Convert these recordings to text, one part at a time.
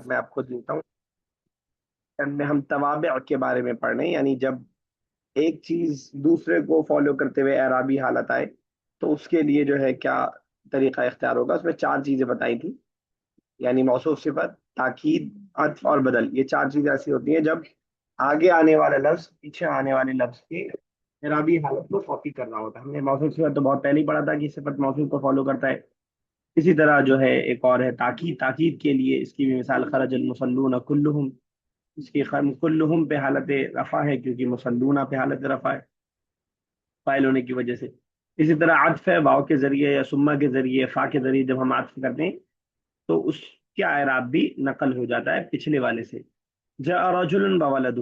میں آپ کو دیتا ہوں، میں ہم توابع کے بارے میں پڑھ رہے ہیں، یعنی جب ایک چیز دوسرے کو فالو کرتے ہوئے اعرابی حالت آئے تو اس کے لیے جو ہے کیا طریقہ اختیار ہوگا. اس میں چار چیزیں بتائی تھی، یعنی موصوف، صفت، تاکید، عطف اور بدل. یہ چار چیزیں ایسی ہوتی ہیں جب آگے آنے والا لفظ پیچھے آنے والے لفظ کی اعرابی حالت کو کاپی کرنا ہوتا ہے. ہم نے موصوف صفت تو بہت پہلے ہی پڑھا تھا کہ صفت موصوف کو فالو کرتا ہے. اسی طرح جو ہے ایک اور ہے تاکید. تاکید کے لیے اس کی بھی مثال خرج المصلون کلہم. اس کی کلہم پہ حالت رفع ہے کیونکہ مصلون پہ حالت رفع ہے فائل ہونے کی وجہ سے. اسی طرح عطف ہے واو کے ذریعے یا سما کے ذریعے فا کے ذریعے جب ہم عطف کرتے ہیں تو اس کا اعراب بھی نقل ہو جاتا ہے پچھلے والے سے. جاء رجل بولدہ.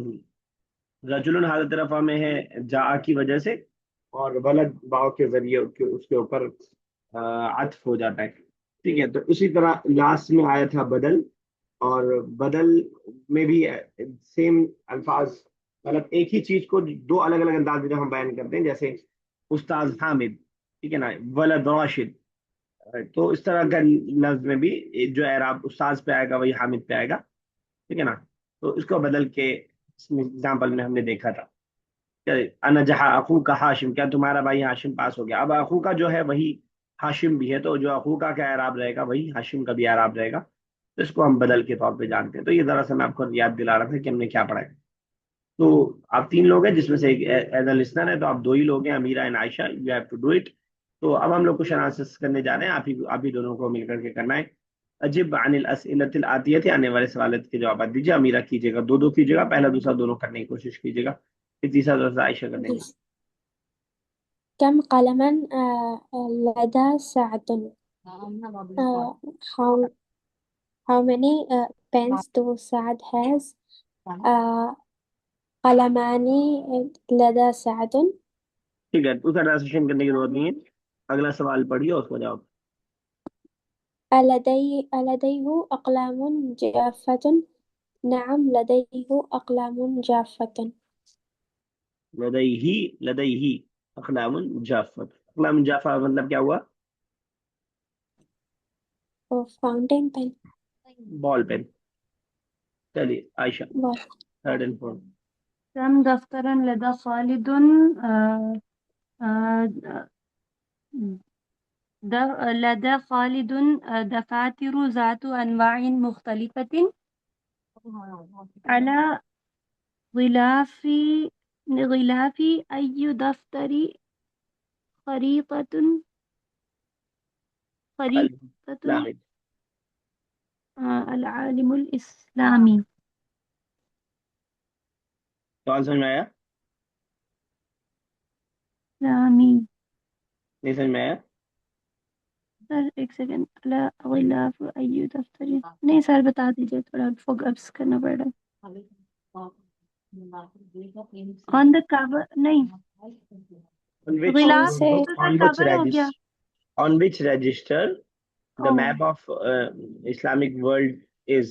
رجل حالت رفع میں ہے جاء کی وجہ سے، اور ولد واو کے ذریعے اس کے اوپر عطف ہو جاتا ہے. ٹھیک ہے، تو اسی طرح لاسٹ میں آیا تھا بدل، اور بدل میں بھی سیم الفاظ، مطلب ایک ہی چیز کو دو الگ الگ انداز میں جب ہم بیان کرتے ہیں، جیسے استاذ حامد، ٹھیک ہے نا، ولد راشد. تو اس طرح کا لفظ میں بھی جو اعراب استاذ پہ آئے گا وہی حامد پہ آئے گا. ٹھیک ہے نا. تو اس کو بدل کے اگزامپل میں ہم نے دیکھا تھا کہ انجح اخو کا ہاشم، کیا تمہارا بھائی ہاشم پاس ہو گیا. اب اخو کا جو ہے وہی ہاشم بھی ہے، تو جو اخو کا کیا اعراب رہے گا وہی ہاشم کا بھی اعراب رہے گا. تو اس کو ہم بدل کے طور پہ جانتے ہیں. تو یہ ذرا سا میں آپ کو یاد دلا رہا تھا کہ ہم نے کیا پڑھا ہے. تو آپ تین لوگ ہیں جس میں سے ایک ایز اے لسنر ہے، تو آپ دو ہی لوگ ہیں، Amira and Ayesha. You have to do it. تو اب ہم لوگ کو آنسرس کرنے جا رہے ہیں، آپ ہی دونوں کو مل کر کے کرنا ہے. اجب عن الاسئلۃ الآتیۃ، آنے والے سوالات کے جوابات دیجیے. امیرا کیجیے گا، دو دو کیجیے گا، پہلا دوسرا دونوں کرنے کی کوشش کیجیے گا، پھر تیسرا دوسرا عائشہ کرنے کی. Yes. كم قلما لدى سعد؟ how many pens do Saad has؟ قلمان لدى سعد. ٹھیک ہے، اس کا ٹرانسلیشن کرنے کی ضرورت نہیں ہے. اگلا سوال پڑھیے اور اس کو جواب. ألديه أقلام جافة؟ نعم لديه أقلام جافة. لدیہ اقلام جافت. اقلام جافہ مطلب کیا ہوا؟ fountain pen. Ball pen. چلیے Ayesha, ball. Third and fourth. كم دفترا لدى خالد؟ لدى خالد دفاتر ذات أنواع مختلفة على غلاف أي دفتر خريطة لاحظ. العالم الإسلامي. سوال سمجھ میں آیا؟ إسلامي. نہیں سمجھ میں آیا؟ سر ایک سیکنڈ. غلاف أي دفتر، نہیں سر بتا دیجیے، تھوڑا فوکس کرنا پڑ رہا ہے. آن دا کور نہیں، on which غلاف سے تو سر کور ہو گیا. on which register the Oh. map of Islamic world is.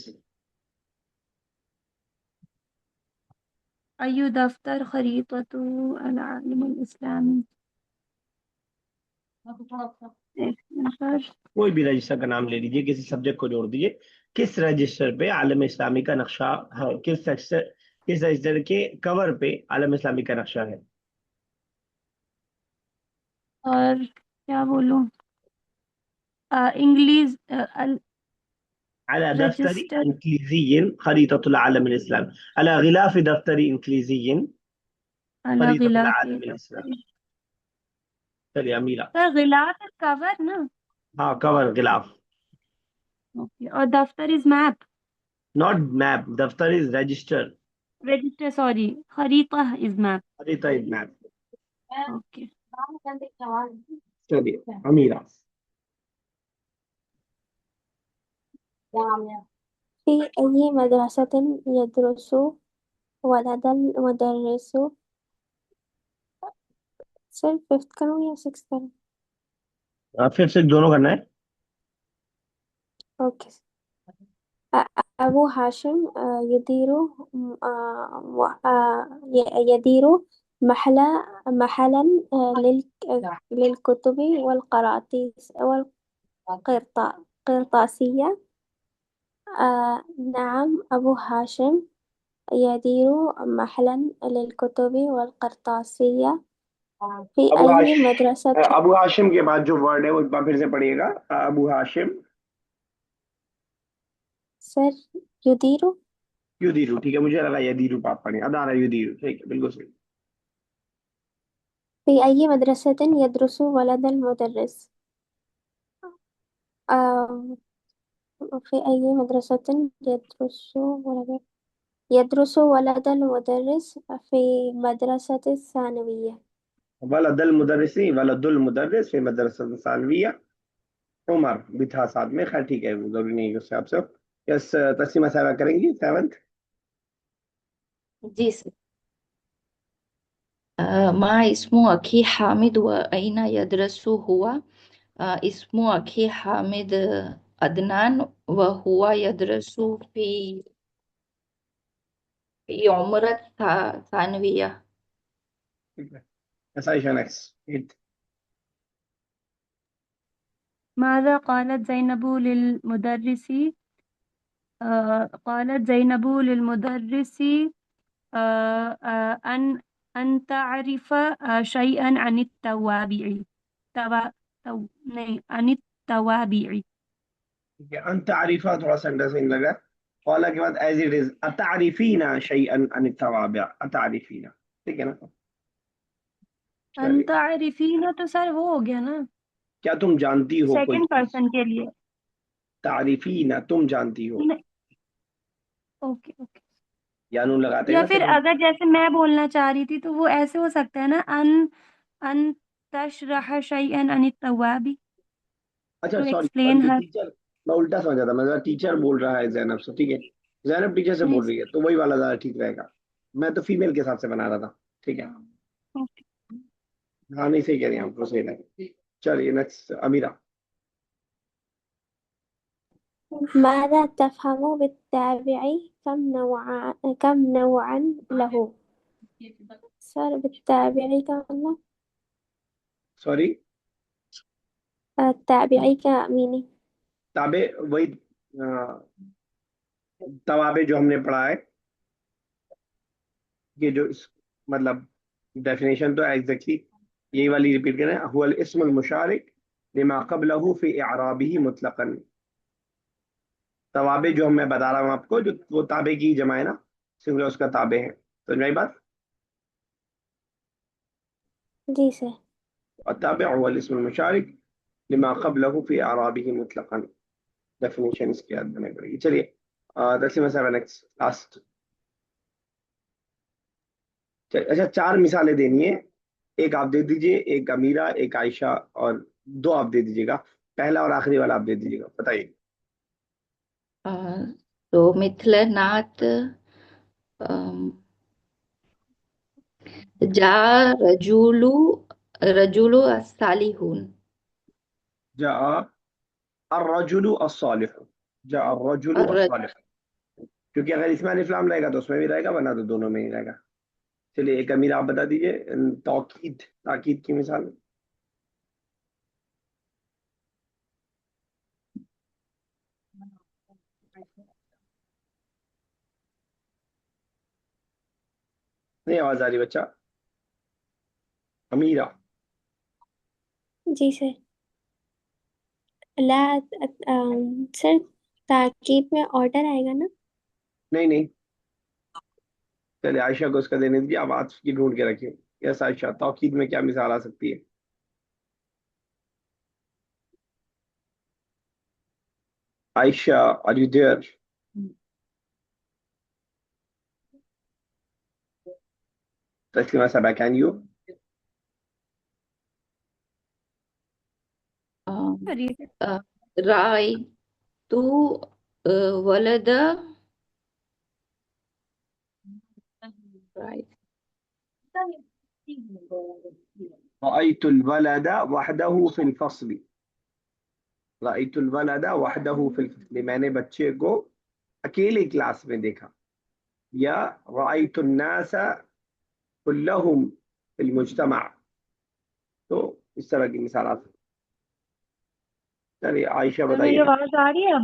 أي دفتر خريطة العالم الإسلامي. سر کوئی بھی رجسٹر کا نام لے لیجیے، کسی سبجیکٹ کو جوڑ دیجیے. کس رجسٹر پہ عالم اسلامی کا نقشہ ہے؟ کس رجسٹر کے کور پہ عالم اسلامی کا نقشہ ہے؟ اور کیا بولوں، انگلش على دفتر رجسٹر. إنجليزي خريطة العالم الإسلامي، على غلاف دفتر إنجليزي على خريطة غلاف العالم دفتر. الإسلامي. چلیے امیرا. سر غلاف کور نا. ہاں کور غلاف. اوکے. اور دفتر از میپ. ناٹ میپ، دفتر از رجسٹر. رجسٹر سوری، خریطہ از میپ. خریطہ از میپ. اوکے. چلیے امیرا. في أي مدرسة يدرس ولد المدرس؟ سر ففتھ کروں یا سکس کروں؟ پھر سے دونوں کرنا ہے. اوکے. أبو هاشم يدير محلا للكتب والقراطيس والقرطاسية. نعم، أبو هاشم يدير محلا للكتب والقرطاسية في ابو أي هاش مدرسة. ابو ہاشم کے بعد جو ورڈ ہے وہ ایک بار پھر سے پڑھیے گا. ابو ہاشم سر يدير یدیرو. ٹھیک ہے, مجھے لگا یدیرو آپ پڑھیں. ادارہ یدیرو. ٹھیک ہے, بالکل صحیح. في أي مدرسة يدرس ولد المدرس. آه، في أي مدرسة يدرس ولد المدرس في مدرسة الثانوية. ولد المدرسی ولد المدرس فی مدرسہ ثانویہ. عمر بھی تھا ساتھ میں. خیر ٹھیک ہے, وہ ضروری نہیں ہے اس سے آپ سے. یس, تسلیمہ صاحبہ کریں گی 7th. جی سر. ما اسم أخي حامد وأين يدرس هو؟ اسم أخي حامد عدنان وهو يدرس في عمرة ثانوية. ٹھیک ہے, یس عائشہ نیکسٹ. ماذا قالت زينب للمدرس؟ قالت زينب للمدرس أن تعرف شيئا عن التوابع. عن التوابع. ٹھیک ہے, انت عارفہ تھوڑا سا انڈرسٹینڈ لگا. قالا کے بعد ایز اٹ از اتعریفین شیئا عن التوابع. اتعریفین. ٹھیک ہے نا. أن چلیے, تعرفين تو سر وہ ہو گیا نا, کیا تم جانتی ہو کوئی سیکنڈ چیز. پرسن کے لیے. تعریفین تم جانتی ہو. Okay okay. یا نون لگاتے ہیں یا نا پھر سیکنڈ. اگر جیسے میں بولنا چاہ رہی تھی تو وہ ایسے ہو سکتا ہے نا, ان تشرح شيئا عن التواب, اچھا to sorry, explain her. Teacher میں الٹا سمجھا تھا. میں ٹیچر بول رہا ہے زینب سے. ٹھیک ہے, زینب ٹیچر سے نہیں بول رہی ہے تو وہی والا زیادہ ٹھیک رہے گا. میں تو فیمیل کے حساب سے بنا رہا تھا. ٹھیک ہے, اوکے. ہاں نہیں صحیح کہہ رہی ہیں آپ کو, صحیح ہے. چلیے نیکسٹ امیرہ. ماذا تفهم بالتابع؟ كم نوعا له. سر بالتابع كم. سوری, التابعي كميني. تابع وہی توابع جو ہم نے پڑھا ہے. یہ جو مطلب ڈیفینیشن تو ایگزیکٹلی یہی والی ریپیٹ کریں. هو الاسم المشارک لما قبله في اعرابه مطلقا. توابع جو میں بتا رہا ہوں آپ کو, جو وہ تابع کی جمع ہے نا, سنگولر اس کا تابع ہے. سمجھ میں آئی بات. جی سر. التابع هو الاسم المشارك لما قبله في اعرابه مطلقا. ڈیفینیشن اس کی یاد بنے پڑے گی. چلیے تسلیمہ صاحب نیکسٹ لاسٹ. اچھا, 4 مثالیں دینی ہے. ایک آپ دے دیجئے, ایک امیرہ, ایک عائشہ, اور 2 آپ دے دیجیے گا. پہلا اور آخری والا آپ دے دیجیے گا. بتائیے. تو مثل نعت جاء رجل الصالحون. جاء الرجل الصالح. جاء الرجل الصالح. کیونکہ اگر اس میں الف لام رہے گا تو اس میں بھی رہے گا, ورنہ تو دونوں میں ہی رہے گا. چلیے ایک امیر آپ بتا دیجئے. تاکید کی مثال. نہیں آواز آ رہی بچہ. امیرہ. جی سر. لا سر تاکید میں آرڈر آئے گا نا. نہیں نہیں, چلیے عائشہ کو اس کا دینے دیجیے. آپ عاطف کی ڈھونڈ کے رکھیے. یس عائشہ, توکید میں کیا مثال آ سکتی ہے. عائشہ are you there. تسلیمہ صاحبہ can you. رائے تو ولد رأيت الولد وحده في الفصل. رأيت الولد وحده في الفصل, میں نے بچے کو اکیلے کلاس میں دیکھا. یا رأيت الناس كلهم في المجتمع. تو اس طرح کی مثالات. چلیے عائشہ سر میری بتائیے. آواز آ رہی ہے اب؟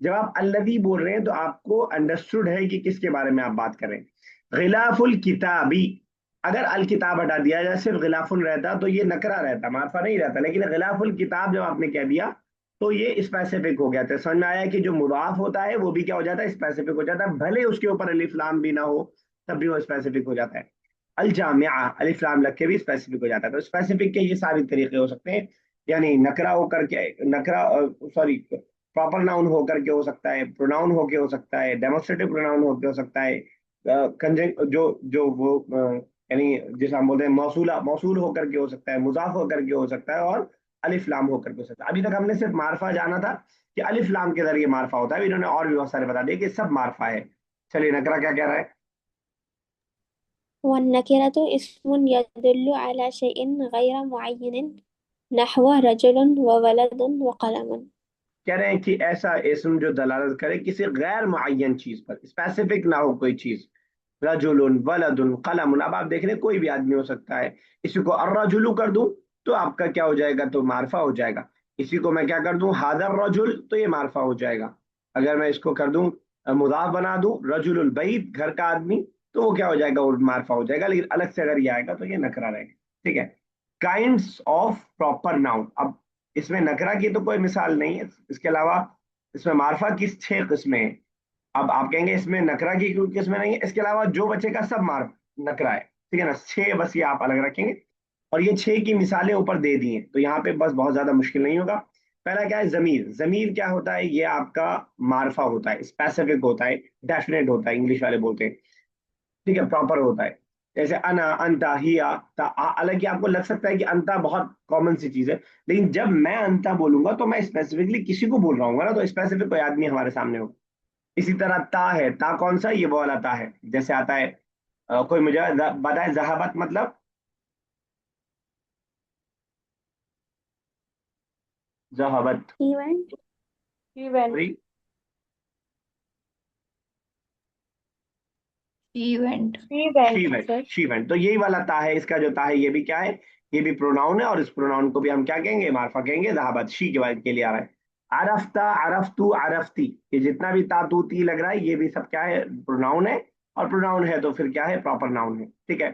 جب آپ الذی بول رہے ہیں تو آپ کو انڈرسٹوڈ ہے کہ کس کے بارے میں آپ بات کر رہے ہیں. غلاف الکتابی، اگر الکتاب ہٹا دیا جائے صرف غلاف رہتا تو یہ نکرا رہتا، معرفہ نہیں رہتا، لیکن غلاف الکتاب جب آپ نے کہہ دیا تو یہ اسپیسیفک ہو گیا. تو سمجھ میں آیا کہ جو مضاف ہوتا ہے وہ بھی کیا ہو جاتا ہے، اسپیسیفک ہو جاتا ہے، بھلے اس کے اوپر الف لام بھی نہ ہو تب بھی وہ اسپیسیفک ہو جاتا ہے. الجامعہ الف لام لگ کے بھی اسپیسیفک ہو جاتا ہے. تو اسپیسیفک کے یہ سارے طریقے ہو سکتے ہیں، یعنی نکرا ہو کر کے، نکرا سوری پراپر ناؤن ہو کر کے ہو سکتا ہے، پروناؤن ہو کے ہو سکتا ہے، ڈیمونسٹریٹو پروناؤن ہو کے ہو سکتا ہے، جو یعنی جیسے ہم بولتے ہیں موصولہ، موصول ہو کر کے ہو سکتا ہے، مضاف ہو کر کے ہو سکتا ہے، اور الف لام ہو کر کے ہو سکتا ہے. ابھی تک ہم نے صرف معرفہ جانا تھا کہ الف لام کے ذریعے معرفہ ہوتا ہے، انہوں نے اور بھی بہت سارے بتا دیے کہ سب معرفہ ہے. چلیے نکرا کیا کہہ رہا ہے. والنكرة اسم يدل على شيء غير معين نحو رجل وولد وقلم. کہہ رہے ہیں کہ ایسا اسم جو دلالت کرے کسی غیر معین چیز پر، اسپیسیفک نہ ہو کوئی چیز. رجل، ولد، قلم، اب آپ دیکھ رہے ہیں کوئی بھی آدمی ہو سکتا ہے. اسی کو الرجل کر دوں تو آپ کا کیا ہو جائے گا، تو معرفہ ہو جائے گا. اسی کو میں کیا کر دوں، ہذا الرجل، تو یہ معرفہ ہو جائے گا. اگر میں اس کو کر دوں مضاف بنا دوں رجل البیت، گھر کا آدمی، تو وہ کیا ہو جائے گا، وہ معرفہ ہو جائے گا. لیکن الگ سے اگر یہ آئے گا تو یہ نکرا رہے گا. ٹھیک ہے. کائنڈس آف پراپر ناؤن، اب اس میں نکرا کی تو کوئی مثال نہیں ہے، اس کے علاوہ اس میں معرفہ کی 6 قسمیں ہیں. اب آپ کہیں گے اس میں نکرا کی کوئی قسمیں نہیں ہے، اس کے علاوہ جو بچے کا سب نکرا ہے. ٹھیک ہے نا، 6 بس یہ آپ الگ رکھیں گے، اور یہ 6 کی مثالیں اوپر دے دی ہیں تو یہاں پہ بس بہت زیادہ مشکل نہیں ہوگا. پہلا کیا ہے، ضمیر. ضمیر کیا ہوتا ہے، یہ آپ کا معرفہ ہوتا ہے، اسپیسیفک ہوتا ہے، ڈیفینیٹ ہوتا ہے، انگلش والے بولتے ہیں. ٹھیک ہے، پراپر ہوتا ہے. جیسے انا، انتا، ہیا، حالانکہ آپ کو لگ سکتا ہے کہ انتا بہت کامن سی چیز ہے، لیکن جب میں انتا بولوں گا تو میں اسپیسیفکلی کسی کو بول رہا ہوں گا نا، تو اسپیسیفک کوئی آدمی ہمارے سامنے ہوگا. اسی طرح تا ہے، تا کون سا، یہ وہ والا تا ہے. جیسے آتا ہے کوئی مجھے بتائے ذہبت مطلب، ذہبت، He went. He went. Event. She went, she went, sir. She went. تو یہی والا تا ہے، اس کا جو تا ہے یہ بھی کیا ہے، یہ بھی پروناؤن ہے، اور اس پروناؤن کو بھی ہم کیا کہیں گے، معرفہ کہیں گے. ذہبت شی کے بعد کے لیے آ رہا ہے. عرفتا، عرفتو، عرفتی، یہ جتنا بھی تا تو تی لگ رہا ہے یہ بھی سب کیا ہے، پروناؤن ہے. اور پروناؤن ہے تو پھر کیا ہے، پراپر ناؤن ہے. ٹھیک ہے.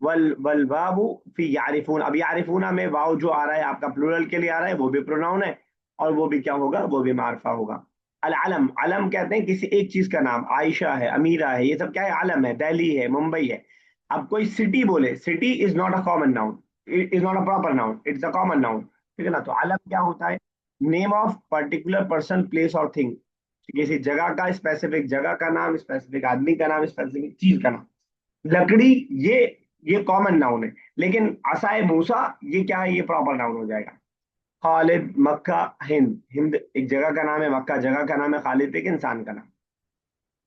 والواو فی یعرفون، اب یعرفون میں واو جو آ رہا ہے آپ کا پلورل کے لیے آ رہا ہے، وہ بھی پروناؤن ہے، اور وہ بھی کیا ہوگا، وہ بھی معرفہ ہوگا. العلم، علم کہتے ہیں کسی ایک چیز کا نام، عائشہ ہے، امیرہ ہے، یہ سب کیا ہے، علم ہے. دہلی ہے، ممبئی ہے. اب کوئی سٹی بولے، city is not a common noun, is not a proper noun, it's a common noun. ٹھیک ہے نا. تو علم کیا ہوتا ہے، name of particular person, place اور تھنگ، کسی جگہ کا، اسپیسیفک جگہ کا نام، اسپیسیفک آدمی کا نام، اسپیسیفک چیز کا نام. لکڑی، یہ کامن ناؤن ہے، لیکن عصائے موسیٰ یہ کیا ہے، یہ پراپر ناؤن ہو جائے گا. خالد، مکہ، ہند، ہند ایک جگہ کا نام ہے، مکہ جگہ کا نام ہے، خالد ایک انسان کا نام.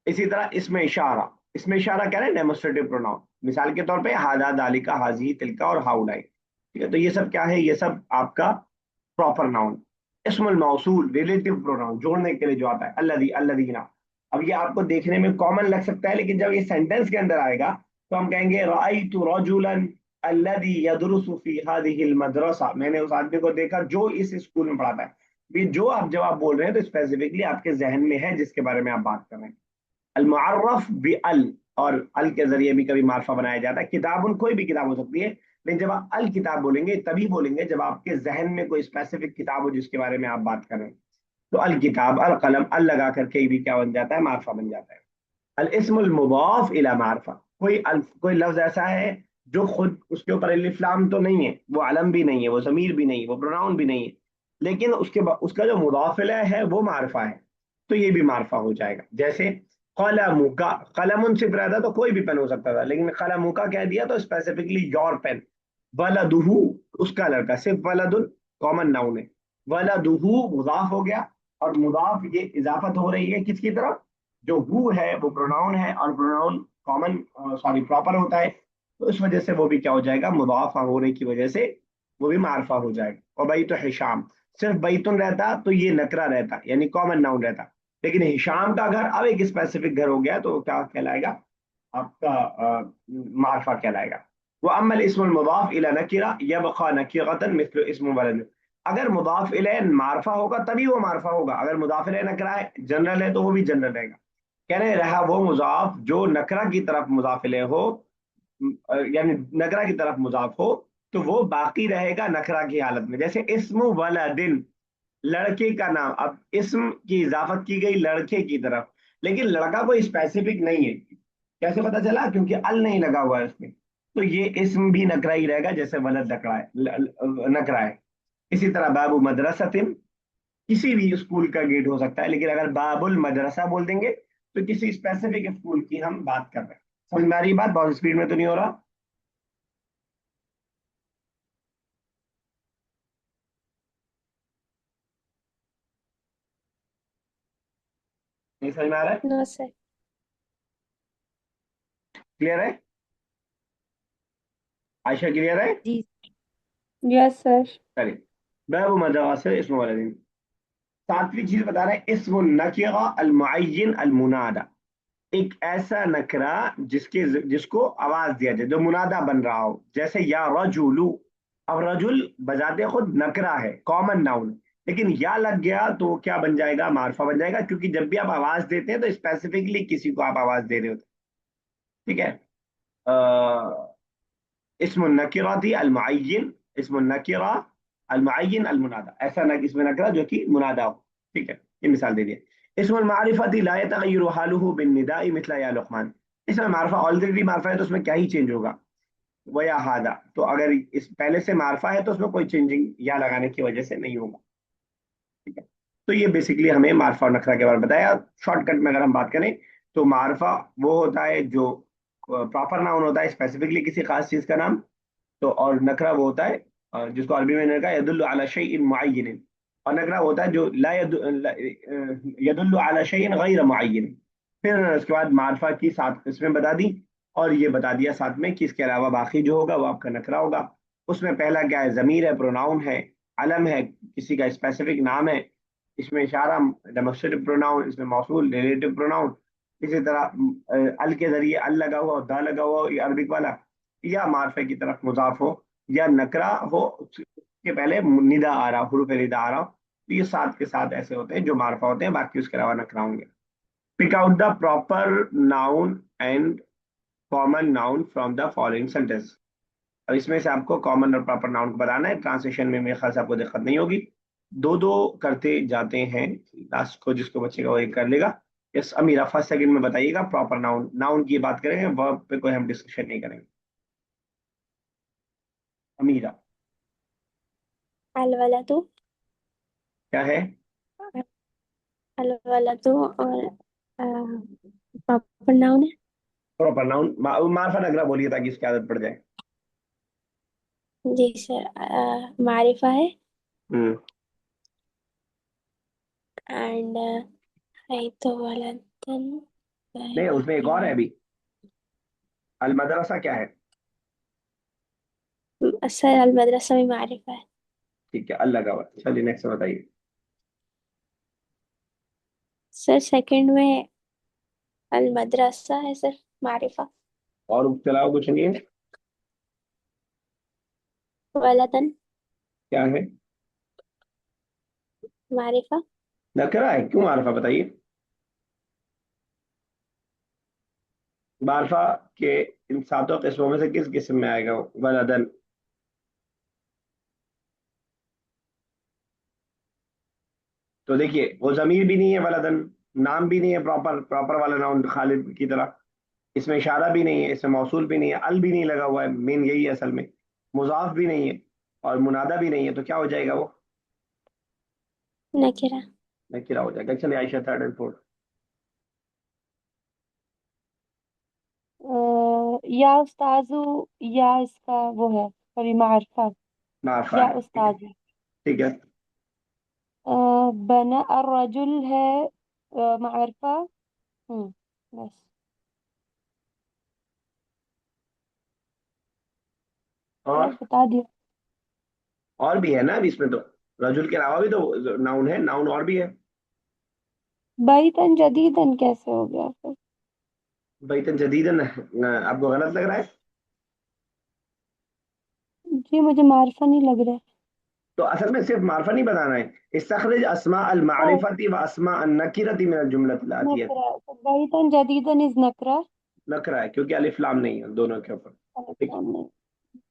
اسی طرح اس میں اشارہ، اس میں اشارہ کیا ہے، ڈیمونسٹریٹو پروناؤن. مثال کے طور پہ ہاذا، ذالک، حاذی، تلک اور ہاؤلائی. ٹھیک ہے. تو یہ سب کیا ہے، یہ سب آپ کا پراپر ناؤن. اسم الموصول ریلیٹو پروناؤن، جوڑنے کے لیے جو آتا ہے، الذی، الذین. اب یہ آپ کو دیکھنے میں کامن لگ سکتا ہے، لیکن جب یہ سینٹینس کے اندر آئے گا تو ہم کہیں گے رأیت رجلا الذی یدرس فی هذه المدرسہ، میں نے اس آدمی کو دیکھا جو اس اسکول میں پڑھاتا ہے. یہ جو آپ جب آپ بول رہے ہیں تو اسپیسیفکلی آپ کے ذہن میں ہے جس کے بارے میں آپ بات کر رہے ہیں. المعرف بال، اور ال کے ذریعے بھی کبھی معرفہ بنایا جاتا ہے. کتاب کوئی بھی کتاب ہو سکتی ہے، لیکن جب آپ الکتاب بولیں گے تبھی بولیں گے جب آپ کے ذہن میں کوئی اسپیسیفک کتاب ہو جس کے بارے میں آپ بات کر رہے ہیں. تو الکتاب، القلم، ال لگا کر کے بھی کیا بن جاتا ہے، معرفہ بن جاتا ہے. الاسم المضاف الی معرفہ، کوئی لفظ ایسا ہے جو خود اس کے اوپر الف لام تو نہیں ہے، وہ علم بھی نہیں ہے، وہ ضمیر بھی نہیں ہے، وہ پروناؤن بھی نہیں ہے، لیکن اس کا جو مضاف الیہ ہے وہ معرفہ ہے، تو یہ بھی معرفہ ہو جائے گا. جیسے قلم کا، قلم صرف رہتا تو کوئی بھی پین ہو سکتا تھا، لیکن قلم کا کہہ دیا تو اسپیسیفکلی یور پین. ولدہ، اس کا لڑکا، صرف ولد کامن ناؤن ہے. ولدہ مضاف ہو گیا، اور مضاف یہ اضافت ہو رہی ہے کس کی طرف، جو ہو ہے وہ پروناؤن ہے، اور پروناؤن کامن سوری پراپر ہوتا ہے، تو اس وجہ سے وہ بھی کیا ہو جائے گا، مضاف ہونے کی وجہ سے وہ بھی معرفہ ہو جائے گا. اور بیت حشام، صرف بیتن رہتا تو یہ نکرا رہتا، یعنی کامن ناؤن رہتا، لیکن ہشام کا گھر اب ایک اسپیسیفک گھر ہو گیا تو کیا کہلائے گا، آپ کا معرفہ کہلائے گا. وہ اما الاسم المضاف الى نکرہ یبقى نکرۃ مثل اسم ولد. اگر مضاف الیہ معرفہ ہوگا تبھی وہ معرفہ ہوگا. اگر مضاف الیہ نکرہ ہے جنرل ہے تو وہ بھی جنرل رہے گا. کہنے رہا وہ مضاف جو نکرہ کی طرف مضاف الیہ ہو، یعنی نکرہ کی طرف مضاف ہو تو وہ باقی رہے گا نکرہ کی حالت میں. جیسے اسم ولدن، لڑکے کا نام. اب اسم کی اضافت کی گئی لڑکے کی طرف، لیکن لڑکا کوئی اسپیسیفک نہیں ہے. کیسے پتا چلا؟ کیونکہ ال نہیں لگا ہوا ہے اس میں. تو یہ اسم بھی نکرہ ہی رہے گا جیسے ولد نکرہ ہے، نکرہ ہے. اسی طرح باب مدرسہ، کسی بھی اسکول کا گیٹ ہو سکتا ہے، لیکن اگر باب المدرسہ بول دیں گے تو کسی اسپیسیفک اسکول کی ہم بات کر رہے ہیں. سمجھ میں آ رہی بات؟ بہت اسپیڈ میں تو نہیں ہو رہا؟ نہیں سمجھ میں آ رہا ہے؟ No, sir. کلیئر ہے؟ عائشہ کلیئر ہے؟ جی Yes, sir. چلیے، باب مدرسہ اسم ولدین. ساتویں چیز بتا رہے ہیں، اسم النکرہ المعین المنادى. ایک ایسا نکرہ جس کو آواز دیا جائے، جو منادہ بن رہا ہو. جیسے یا رجل. اب رجل بذات خود نکرہ ہے، کامن ناؤن، لیکن یا لگ گیا تو وہ کیا بن جائے گا؟ معرفہ بن جائے گا. کیونکہ جب بھی آپ آواز دیتے ہیں تو اسپیسیفکلی کسی کو آپ آواز دے رہے ہوتے ہیں. ٹھیک ہے. اسم النکرہ تھی المعین، اسم النکرہ المعین المنادى، ایسا اسم نکرہ جو کہ منادہ ہو. ٹھیک ہے، یہ مثال دے دیا. اسم المعرفہ لا يتغیر حاله بالنداء مثل یا لقمان. اس میں معرفہ آلریڈی معرفہ ہے تو اس میں کیا ہی چینج ہوگا؟ وہ یا ہادا. تو اگر اس پہلے سے معرفہ ہے تو اس میں کوئی چینجنگ یا لگانے کی وجہ سے نہیں ہوگا. ٹھیک ہے. تو یہ بیسکلی ہمیں معرفہ اور نکرہ کے بارے میں بتایا. شارٹ کٹ میں اگر ہم بات کریں تو معرفہ وہ ہوتا ہے جو پراپر ناؤن ہوتا ہے، اسپیسیفکلی کسی خاص چیز کا نام. تو اور نکرہ وہ ہوتا ہے جس کو عربی میں نے کہا يدل على شيء معین. اور نکرہ ہوتا ہے جو لا يدل على شيء غیر معین. پھر اس کے بعد معرفہ کی 7 قسمیں بتا دی، اور یہ بتا دیا ساتھ میں کہ اس کے علاوہ باقی جو ہوگا وہ آپ کا نکرہ ہوگا. اس میں پہلا کیا ہے؟ ضمیر ہے، پروناؤن ہے، علم ہے، کسی کا اسپیسیفک نام ہے. اس میں اشارہ ڈیمونسٹریٹو پروناؤن، اس میں موصول ریلیٹو پروناؤن. اسی طرح ال کے ذریعے ال لگا ہوا، دا لگا ہوا، یہ عربک والا، یا معرفے کی طرف مضاف ہو، یا نکرہ ہو اس کے پہلے ندا آ رہا، حروف ندا آ رہا. تو یہ 7 کے 7 ایسے ہوتے ہیں جو معرفہ ہوتے ہیں، باقی اس کے علاوہ نکرہ ہوں گے. Pick out the proper noun and common noun from the following sentence. اب اس میں سے آپ کو کامن اور پراپر ناؤن کو بتانا ہے. ٹرانسلیشن میں میرے خیال سے آپ کو دقت نہیں ہوگی. دو دو کرتے جاتے ہیں، لاسٹ کو جس کو بچے گا وہ ایک کر لے گا. یس امیرا، فرسٹ سیکنڈ میں بتائیے گا. پراپر ناؤن، ناؤن کی بات کریں گے، ورب پہ کوئی ہم ڈسکشن نہیں کریں گے. امیرا الولد. کیا ہے؟ الولد اور proper noun ہے. Proper noun. معرفہ نکرہ بولیے تاکہ اس کی عادت پڑ جائے. جی سر. معرفہ ہے ہوں اینڈ تو ولدن. نہیں، اس میں ایک اور ہے ابھی. المدرسہ کیا ہے؟ سر المدرسہ میں معرفہ ہے. ٹھیک ہے، اللہ کا وقت. چلیے نیکسٹ بتائیے. سر سیکنڈ میں المدرسہ ہے سر معرفہ. اور اس کے علاوہ کچھ نہیں ہے؟ ولدن کیا ہے؟ معرفہ. نکرہ ہے. کیوں معرفہ؟ بتائیے. معرفہ کے ان 7 قسموں میں سے کس قسم میں آئے گا ولدن؟ تو دیکھیے، وہ ضمیر بھی نہیں ہے ولدن، نام بھی نہیں ہے پراپر والا ناؤن خالد کی طرح، اس میں اشارہ بھی نہیں ہے، اس میں موصول بھی نہیں ہے، ال بھی نہیں لگا ہوا ہے. مین یہی ہے اصل میں. مضاف بھی نہیں ہے اور منادہ بھی نہیں ہے، تو کیا ہو جائے گا؟ وہ نکرہ. نکرہ ہو جائے گا. چلیے عائشہ، 3rd and 4th. یا استاذو، یا اس کا وہ ہے سوری معرفہ. معرفہ یا ہے. ٹھیک ہے. استاذ. ٹھیک ہے. بنا الرجل ہے معرفہ. بس. اور بس بتا دیا. اور بھی ہے نا ابھی اس میں. تو رجل کے علاوہ بھی تو ناؤن ہے، ناؤن اور بھی ہے. بیتن جدیدن کیسے ہو گیا پھر؟ بیتن جدیدن آپ کو غلط لگ رہا ہے؟ جی مجھے معرفہ نہیں لگ رہا ہے. تو اصل میں صرف معرفہ نہیں بتانا ہے، استخرج اسماء او المعرفتی و اسماء النکرتی من الجملۃ الآتیہ. نکرہ تو بیتن جدیدن از نکرہ نکرا ہے کیونکہ الف لام نہیں ہے دونوں کے اوپر. ٹھیک. سامنے.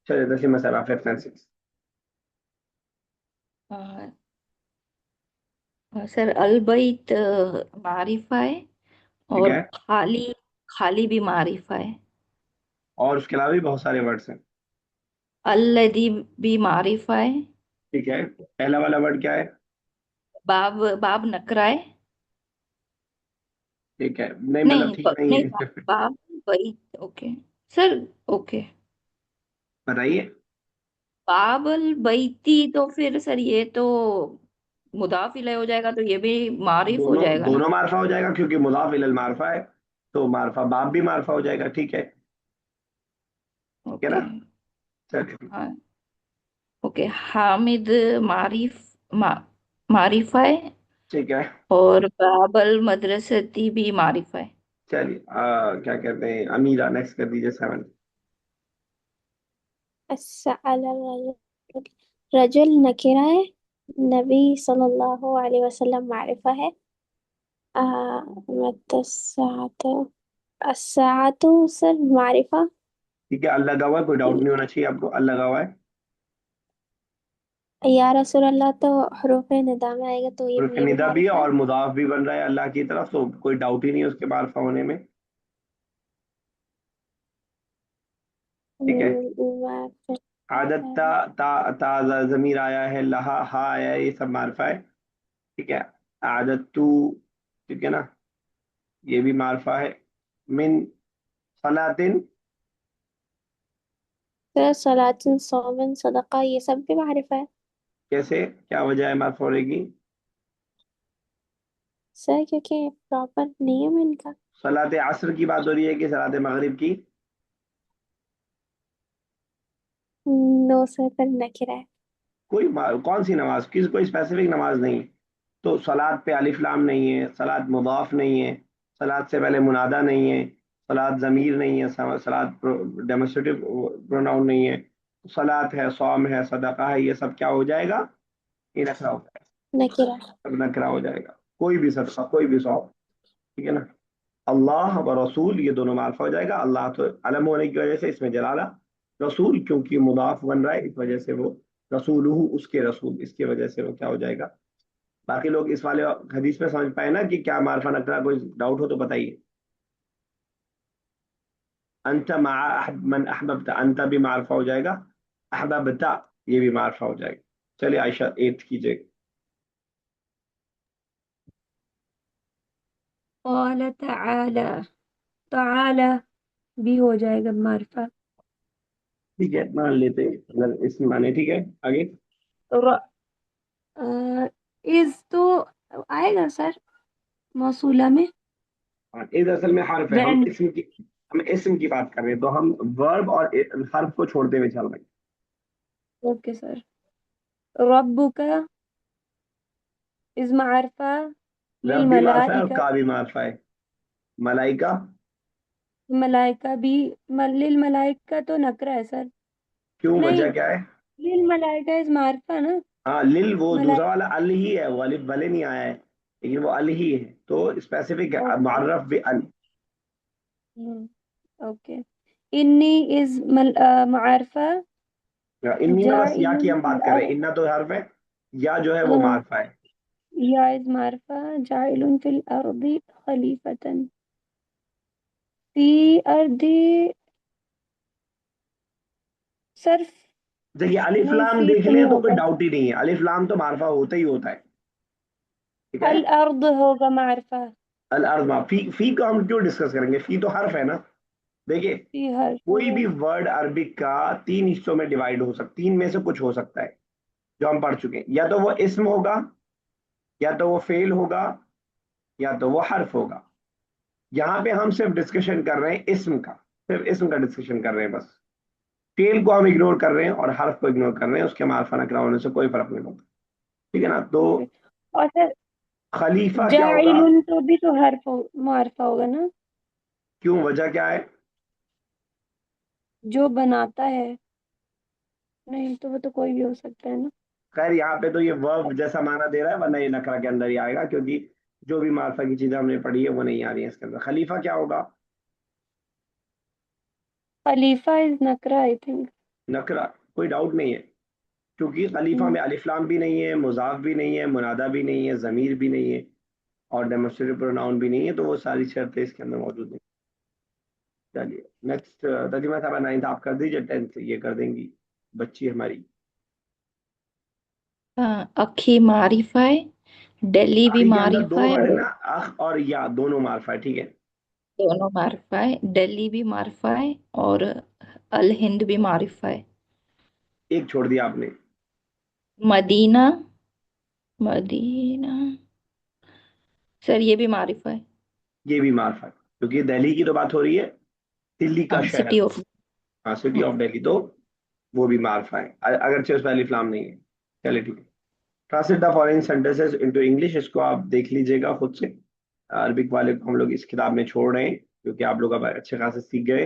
چلیے 10 مسئلہ 5 and 6. سر البیت معرفہ ہے ٹھیک اور ہے، خالی خالی بھی معرفہ ہے. اور اس کے علاوہ بھی بہت سارے ورڈس ہیں. الذی بھی معرفہ ہے. ٹھیک ہے، پہلا والا ورڈ کیا ہے؟ باب باب نکرہ ہے. ٹھیک ہے، نہیں مطلب نہیں ٹھیک نہیں نہیں ہے. باب بیت اوکے سر اوکے. بتائیے. باب البیتی تو پھر سر یہ تو مضاف الیہ ہو جائے گا تو یہ بھی معرف ہو دونوں جائے گا نا. دونوں معرفہ ہو جائے گا کیونکہ مضاف الی المعرفہ ہے، تو معرفہ باب بھی معرفہ ہو جائے گا. ٹھیک ہے، ٹھیک ہے نا. اوکے چلیے. ہاں اوکے حامد معرف معرفہ ہے ٹھیک ہے، اور باب المدرستی بھی معرفہ ہے. چلیے کیا کہتے ہیں امیرہ نیکسٹ کر دیجیے 7. السأل الرجل، رجل نکرہ ہے، نبی صلی اللہ علیہ وسلم معرفہ ہے. متى الساعة، الساعة سر معرفہ. ٹھیک ہے، اللہ کا ہوا ہے، کوئی ڈاؤٹ نہیں ہونا چاہیے آپ کو، اللہ کا ہوا ہے. یا رسول اللہ تو حروف ندا میں آئے گا تو حروف یہ بھی ندا بھی ہے معرفہ ہے. اور مضاف بھی بن رہا ہے اللہ کی طرف، تو کوئی ڈاؤٹ ہی نہیں ہے اس کے معرفہ ہونے میں. ٹھیک ہے. عادت تا تا تا ضمیر آیا ہے، لہا ہا آیا ہے، یہ سب معرفہ ہے. ٹھیک ہے. عادت تو، ٹھیک ہے نا، یہ بھی معرفہ ہے. من صلاطن، سر صلاة صوم صدقہ یہ سب بھی معرفہ ہے. کیسے، کیا وجہ ہے معرفہ ہونے کی؟ سر کیونکہ پراپر نیم ان کا. صلاۃ عصر کی بات ہو رہی ہے کہ صلاۃ مغرب کی؟ نو سر پر نکرہ ہے. کوئی کون سی نماز، کس کوئی اسپیسیفک نماز نہیں. تو صلاۃ پہ الف لام نہیں ہے، صلاۃ مضاف نہیں ہے، صلاۃ سے پہلے منادہ نہیں ہے، صلاۃ ضمیر نہیں ہے، صلاۃ ڈیمونسٹریٹو پروناؤن نہیں ہے. صلاۃ ہے، صوم ہے، صدقہ ہے، یہ سب کیا ہو جائے گا؟ یہ نکرا ہو جائے نکرہ. گا، نکرا ہو جائے گا. کوئی بھی صدقہ، کوئی بھی صوم. ٹھیک ہے نا. اللہ و رسول یہ دونوں معرفہ ہو جائے گا. اللہ تو علم ہونے کی وجہ سے اس میں جلالہ، رسول کیونکہ مضاف بن رہا ہے اس وجہ سے وہ رسول، اس کے رسول، اس کی وجہ سے وہ کیا ہو جائے گا. باقی لوگ اس والے حدیث میں سمجھ پائے نا کہ کیا معرفہ نکرا، کوئی ڈاؤٹ ہو تو بتائیے. انت مع من احببت، انت بھی معرفہ ہو جائے گا، احببت یہ بھی معرفہ ہو جائے گا. چلیے عائشہ 8 کیجیے. قال تعالی، تعالی بھی ہو جائے گا معرفہ. ٹھیک ہے، مان لیتے ہیں اگر اس میں مانے. ٹھیک ہے، آگے. از تو آئے گا سر موصولہ میں. اس اصل میں حرف ہے، وین ہم اسم کی بات کر رہے ہیں تو ہم ورب اور حرف کو چھوڑتے ہوئے چل رہے ہیں. Okay sir. ربک از معرفہ رب بھی معرفہ ہے اور للملائکہ، کا بھی معرفہ ہے. ملائکہ ملائکہ بھی. للملائکہ تو نکرہ ہے سر. کیوں، نہیں، وجہ کیا ہے؟ للملائکہ از معرفہ نا. ہاں لل، وہ دوسرا والا ال ہی ہے، وہ الف بھلے نہیں آیا ہے لیکن وہ ال ہی ہے تو اسپیسیفک ہے، اوکے معرف بھی ال. اوکے. انی از معرفہ انی میں بس یا جاعل کی ہم فی بات کر رہے ہیں، الارض. انا تو حرف ہے، یا جو ہے وہ ہاں، معرفہ ہے. یا از معرفہ جاعل فی الارض خلیفۃ. فی ارض صرف دیکھیے الف نہیں، لام فی دیکھ تو لیں نہیں تو کوئی ہوگا. ڈاؤٹ ہی نہیں ہے، الف لام تو معرفہ ہوتا ہی ہوتا ہے. ٹھیک ہے. الارض ہوگا معرفہ. الارض فی کو ہم کیوں ڈسکس کریں گے، فی تو حرف ہے نا. دیکھیے فی ہر کوئی بھی ورڈ عربک کا 3 حصوں میں ڈیوائڈ ہو سکتا، 3 میں سے کچھ ہو سکتا ہے جو ہم پڑھ چکے ہیں. یا تو وہ اسم ہوگا، یا تو وہ فعل ہوگا، یا تو وہ حرف ہوگا. یہاں پہ ہم صرف ڈسکشن کر رہے ہیں اسم کا، صرف اسم کا ڈسکشن کر رہے ہیں بس. فعل کو ہم اگنور کر رہے ہیں اور حرف کو اگنور کر رہے ہیں، اس کے معرفہ نکرا ہونے سے کوئی فرق نہیں پڑتا. ٹھیک ہے نا. تو اوکے. اور سر خلیفہ کیا ہوگا؟ جاعل تو بھی تو حرف معرفہ ہوگا نا. کیوں، وجہ کیا ہے؟ جو بناتا ہے. نہیں تو وہ تو کوئی بھی ہو سکتا ہے نا. خیر یہاں پہ تو یہ ورب جیسا معنی دے رہا ہے، ورنہ یہ نکرہ کے اندر ہی آئے گا، کیونکہ جو بھی معرفہ کی چیزیں ہم نے پڑھی ہے وہ نہیں آ رہی ہیں اس کے اندر. خلیفہ کیا ہوگا؟ خلیفہ از نکرا آئی تھنک. نکرہ، کوئی ڈاؤٹ نہیں ہے، کیونکہ خلیفہ میں الف لام بھی نہیں ہے، مضاف بھی نہیں ہے، منادہ بھی نہیں ہے، ضمیر بھی نہیں ہے، اور ڈیمونسٹریٹو پروناؤن بھی نہیں ہے، تو وہ ساری شرطیں اس کے اندر موجود ہیں. چلیے نیکسٹ ترجمہ صاحبہ 9th آپ کر دیجیے، 10th یہ کر دیں گی بچی ہماری. اکھی معرفہ ہے، دلی بھی آخری کے اندر معرفہ دو ہے، ورڈ ہے نا، اخ اور یا، دونوں معرفہ ہے، ٹھیک ہے. دونوں معرفہ ہے، دلی بھی معرفہ ہے اور الہند بھی معرفہ ہے. ایک چھوڑ دیا آپ نے. مدینہ، مدینہ سر یہ بھی معرفہ ہے. یہ بھی معرفہ ہے، کیونکہ دہلی کی تو بات ہو رہی ہے، دلی کا ہاں شہر. City of. ہاں سٹی آف دہلی، تو وہ بھی معرفہ ہے، اگرچہ اس پہ الف لام نہیں ہے. چلے ٹھیک ہے. Translate the following sentences into English, اس کو آپ دیکھ لیجیے گا خود سے. عربک والے کو ہم لوگ اس کتاب میں چھوڑ رہے ہیں، کیونکہ آپ لوگ اب اچھے خاصے سیکھ گئے.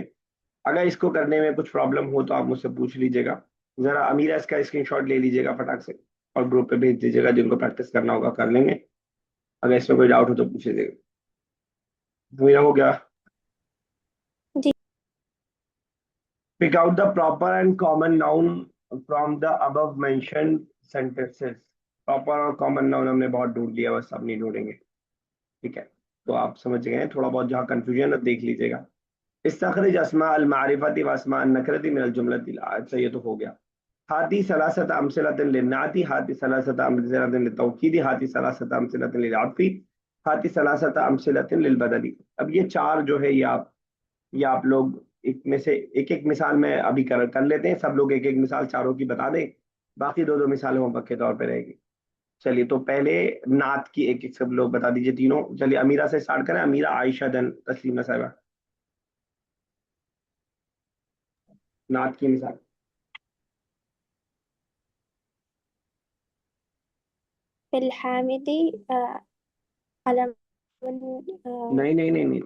اگر اس کو کرنے میں کچھ پرابلم ہو تو آپ مجھ سے پوچھ لیجیے گا. ذرا امیرہ اس کا اسکرین شاٹ لے لیجیے گا فٹاک سے، اور گروپ پہ بھیج دیجیے گا، جن کو پریکٹس کرنا ہوگا کر لیں گے. اگر اس میں کوئی ڈاؤٹ ہو تو پوچھ لیجیے گا. امیرہ ہو گیا؟ جی. Pick out the proper and common noun from the above mentioned sentences. Proper اور common noun ہم نے بہت ڈھونڈ لیا، بس اب نہیں ڈھونڈیں گے. ٹھیک ہے، تو آپ سمجھ گئے ہیں تھوڑا بہت، جہاں کنفیوژن ہے دیکھ لیجیے گا. استخرج اسماء المعرفة واسماء النکرة من الجملة. اچھا یہ تو ہو گیا. ہاتھی ثلاثة أمثلة للنعت، ہاتھی ثلاثة أمثلة للتوکید، ہاتھی ثلاثة أمثلة للعطف، ہاتھی ثلاثة أمثلة للبدل. اب یہ چار جو ہے یہ آپ لوگ ایک میں سے ایک ایک مثال میں ابھی کر لیتے ہیں. سب لوگ ایک ایک مثال چاروں کی بتا دیں، باقی دو دو مثالیں ہوم ورک کے طور پہ رہے گی. چلیے تو پہلے نعت کی ایک ایک سب لوگ بتا دیجئے تینوں. چلیے امیرہ سے اسٹارٹ کریں، امیرہ، عائشہ، دن تسلیمہ صاحبہ. نعت کی مثال. في الحامد قلم نہیں نہیں نہیں نہیں،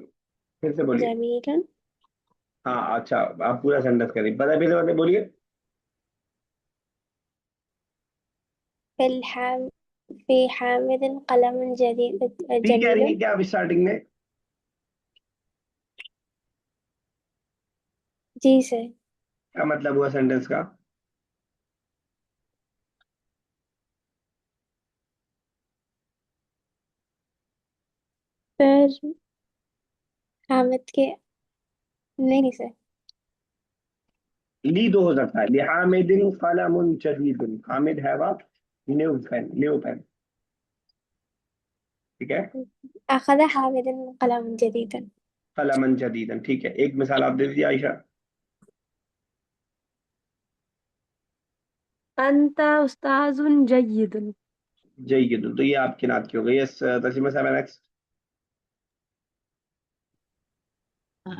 پھر سے بولیے. جميل. ہاں اچھا، آپ پورا سینٹنس کریں، پتہ پھر سے بولیے. في في حامد قلم جديد ٹھیک کہہ رہی ہیں جميل. کیا آپ اسٹارٹنگ میں؟ جی سر. کیا مطلب ہوا سینٹنس کا؟ سر حامد کے نہیں سر. لی تو ہو سکتا ہے، لحامد قلم جدید، حامد ہے وہ نیو پین، نیو پین. ٹھیک ہے، أخذ حامد قلم جديدا. قلم جدید، ٹھیک ہے. ایک مثال آپ دے دیجیے عائشہ. انت استاذ جید. جید، تو یہ آپ کی نعت کی ہو گئی. یس تسلیمہ صاحب نیکسٹ.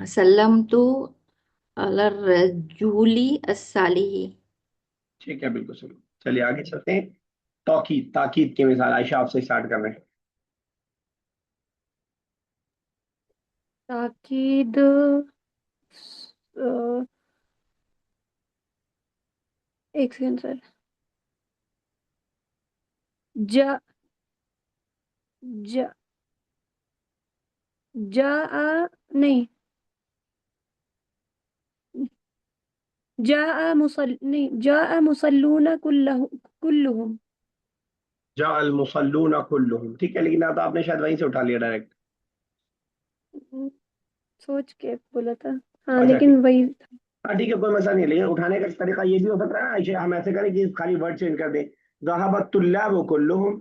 سلمت علی الرجل الصالح. ٹھیک ہے بالکل صحیح. چلیے آگے چلتے ہیں. توکید، تاکید کی مثال عائشہ آپ سے اسٹارٹ کر رہے ہیں. تاکید ایک سیکنڈ سر. جا جا جاء نہیں، جاء مصلون كلهم. جاء المصلون كلهم، ٹھیک ہے، لیکن آپ نے شاید وہیں سے اٹھا لیا ڈائریکٹ. سوچ کے بولا تھا ہاں، اچھا ٹھیک. لیکن وہی. ہاں ٹھیک ہے کوئی مسئلہ نہیں، لیکن اٹھانے کا طریقہ یہ بھی ہو سکتا ہے نا عائشہ، ہم ایسے کریں کہ خالی ورڈ چینج کر دیں. ذهب الطلاب كلهم،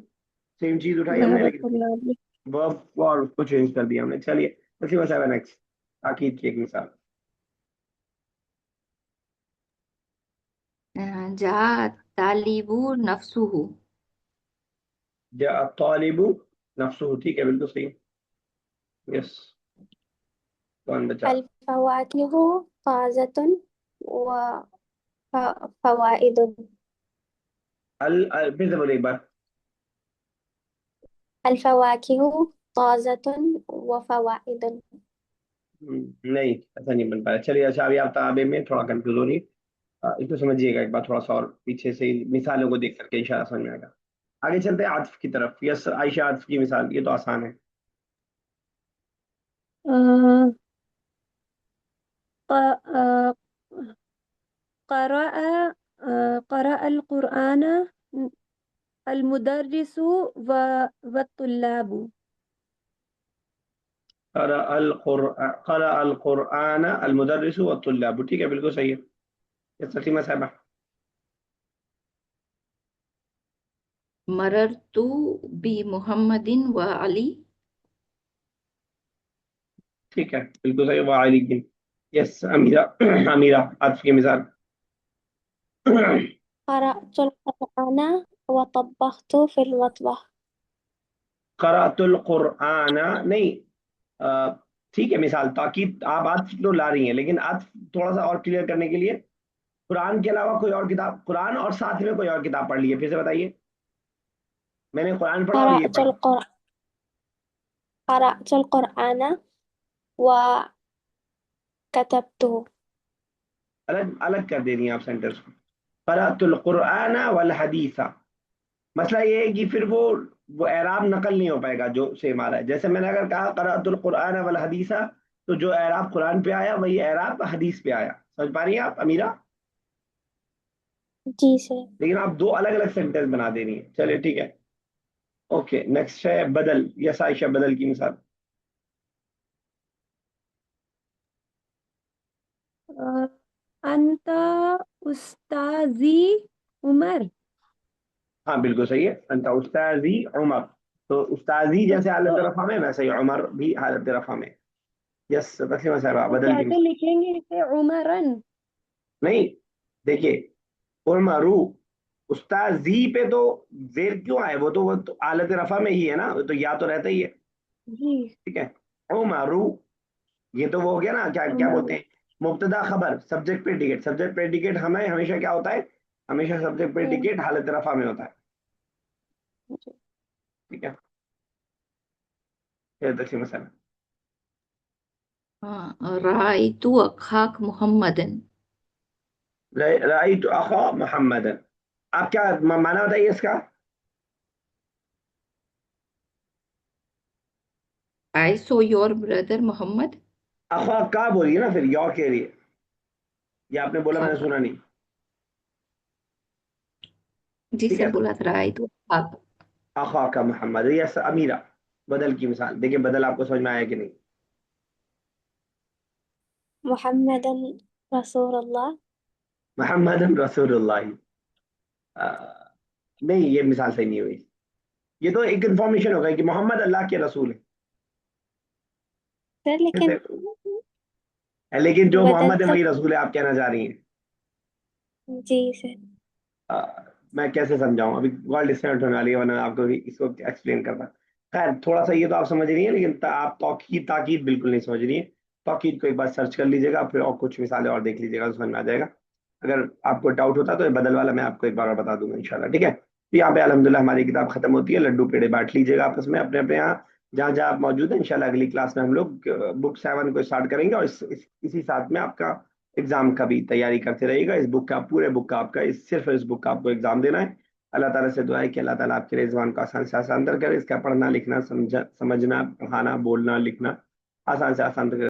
سیم چیز اٹھائی ہم نے، ذهبت لیکن طلاب. verb اور اس کو چینج کر دیا ہم نے. چلیے تسلیمہ صاحب نیکسٹ. تاکید کی ایک مثال. جاء الطالب نفسه. جاء الطالب نفسه، ٹھیک ہے بالکل صحیح. یس، کون بچا؟ الفواكه طازة وفوائد. پھر سے بولے ایک بار. الفواكه طازة وفوائد. نہیں ایسا نہیں بن پایا. چلیے اچھا، ابھی آپ تابع میں تھوڑا کنفیوز ہو رہی. اس کو سمجھیے گا ایک بار تھوڑا سا، اور پیچھے سے مثالوں کو دیکھ کر کے انشاءاللہ سمجھ میں آئے گا. آگے چلتے ہیں عطف کی طرف. یس عائشہ، عطف کی مثال یہ تو آسان ہے. آ، ق- آ، قرأ قرأ القرآن المدرس والطلاب. قرأ القرآن المدرس والطلاب، ٹھیک ہے بالکل صحیح ہے. یس سلیمہ صاحبہ. مررت بمحمد وعلی. ٹھیک ہے بالکل صحیح. وعلیکم. یس امیرہ. امیرہ عطف کی مثال. قرأت القرآن وطبخت في المطبخ. قرأت القرآن نہیں، ٹھیک ہے مثال تاکید آپ عطف تو لا رہی ہیں، لیکن عطف تھوڑا سا اور کلیئر کرنے کے لیے قرآن کے علاوہ کوئی اور کتاب، قرآن اور ساتھ میں کوئی اور کتاب پڑھ لی ہے؟ پھر سے بتائیے. میں نے قرآن پڑھا اور یہ قرأت پڑھا. القرآن قرأت القرآن وكتبته. الگ الگ کر دے رہی ہیں آپ سینٹرز کو. قرأت القرآن والحدیث. مسئلہ یہ ہے کہ پھر وہ اعراب نقل نہیں ہو پائے گا جو سیم آ رہا ہے. جیسے میں نے اگر کہا قرأت القرآن والحدیث، تو جو اعراب قرآن پہ آیا وہی اعراب حدیث پہ آیا. سمجھ پا رہی ہیں آپ امیرہ؟ جی سر. لیکن آپ دو الگ الگ سینٹینس بنا دے رہی ہیں. چلے ٹھیک ہے. اوکے نیکسٹ ہے بدل. یس عائشہ بدل کی مثال. انت استاذی عمر. ہاں بالکل صحیح ہے. انت استاذی عمر. تو استاذی جیسے حالت رفع میں، ویسے ہی عمر بھی حالت رفع میں. یس تسلیمہ صاحبہ تو بدل کیا کی تو مثال. لکھیں گے اسے عمرن. نہیں دیکھیے، عمرو استاذی پہ تو زیر کیوں آئے؟ وہ تو حالت رفع میں ہی ہے نا، تو یا تو رہتا ہی ہے. جی. ٹھیک ہے. عمرو یہ تو وہ ہو گیا نا، کیا کیا عمر. بولتے ہیں، مبتدا خبر سبجیکٹ پریڈیکیٹ. سبجیکٹ پریڈیکیٹ ہمیں ہمیشہ کیا ہوتا ہے؟ ہمیشہ سبجیکٹ پریڈیکیٹ حالت رفع میں ہوتا ہے. جی. ٹھیک ہے. یہ تسلیمہ صاحبہ. رأيت أخاك محمدا. رأيت اخا محمد. آپ کیا معنی بتائیے اس کا؟ I saw your brother Muhammad. اخا کا بولیے نا، پھر یو کے لیے. یہ آپ نے بولا میں نے خاک. سنا نہیں. جی ٹھیک سر ہے. بولا تھا رأيت أخاك. اخا کا محمد. یس امیرہ بدل کی مثال. دیکھیں بدل آپ کو سمجھ میں آیا کہ نہیں؟ محمدا رسول الله. محمد رسول اللہ. نہیں یہ مثال صحیح نہیں ہوئی. یہ تو ایک انفارمیشن ہوگا کہ محمد اللہ کے رسول سر لیکن ہے، لیکن جو بدل محمد ہے تو. وہی رسول ہے. آپ کہنا چاہ رہی ہیں. جی سر. آ، میں کیسے سمجھاؤں؟ ابھی ورڈ ڈسٹربنٹ ہونے والی ہے، ورنہ آپ کو بھی اس کو ایکسپلین کرنا. خیر تھوڑا سا یہ تو آپ سمجھ رہی ہیں، لیکن آپ تاکید بالکل نہیں سمجھ رہی ہیں. تاکید کو ایک بار سرچ کر لیجیے گا، پھر اور کچھ مثالیں اور دیکھ لیجیے گا، سمجھ میں آ جائے گا. اگر آپ کو ڈاؤٹ ہوتا تو یہ بدل والا میں آپ کو ایک بار اور بتا دوں گا انشاءاللہ. ٹھیک ہے. تو یہاں پہ الحمدللہ ہماری کتاب ختم ہوتی ہے. لڈو پیڑے بانٹ لیجیے گا آپس میں اپنے اپنے یہاں جہاں جہاں آپ موجود ہیں. انشاءاللہ اگلی کلاس میں ہم لوگ بک 7 کو اسٹارٹ کریں گے، اور اسی ساتھ میں آپ کا ایگزام کا بھی تیاری کرتے رہیے گا. اس بک کا پورے بک کا آپ کا صرف اس بک کا آپ کو ایگزام دینا ہے. اللہ تعالیٰ سے دعا ہے کہ اللہ تعالیٰ آپ کے رضوان کو آسان سے آسان تر کرے. اس کا پڑھنا لکھنا سمجھنا پڑھانا بولنا لکھنا آسان سے آسان تر کرے.